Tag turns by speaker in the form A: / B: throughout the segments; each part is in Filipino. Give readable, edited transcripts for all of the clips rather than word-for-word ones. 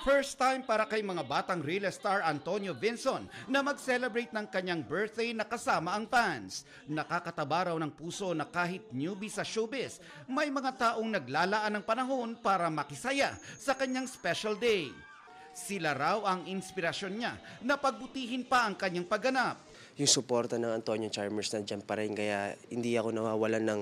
A: First time para kay mga batang reel star Antonio Vinson na mag-celebrate ng kanyang birthday na kasama ang fans. Nakakataba raw ng puso na kahit newbie sa showbiz, may mga taong naglalaan ng panahon para makisaya sa kanyang special day. Sila raw ang inspirasyon niya na pagbutihin pa ang kanyang pagganap.
B: Yung suporta ng Antonio Charmers nandiyan pa rin, kaya hindi ako nawawalan ng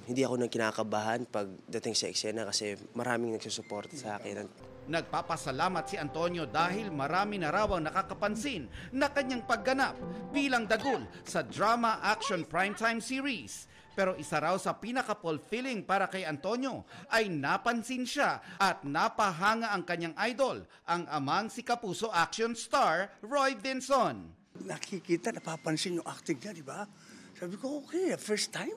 B: hindi ako nang kinakabahan pagdating sa eksena kasi maraming nagsusuporta sa akin.
A: Nagpapasalamat si Antonio dahil marami na raw ang nakakapansin na kanyang pagganap bilang dagul sa drama action primetime series. Pero isa raw sa pinaka-fulfilling para kay Antonio ay napansin siya at napahanga ang kanyang idol, ang amang si Kapuso action star Roy Vinson.
C: Nakikita, napapansin yung acting niya, di ba? Sabi ko, okay, first time?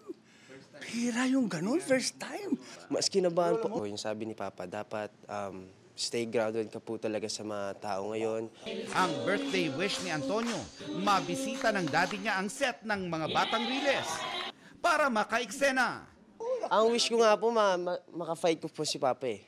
C: Hira yung ganun, first time.
B: Mas kinabahan po yung sabi ni Papa, dapat stay grounded ka po talaga sa mga tao ngayon.
A: Ang birthday wish ni Antonio, mabisita ng daddy niya ang set ng mga batang riles para makaiksena.
B: Ang wish ko nga po, maka-fight ko po si Papa eh.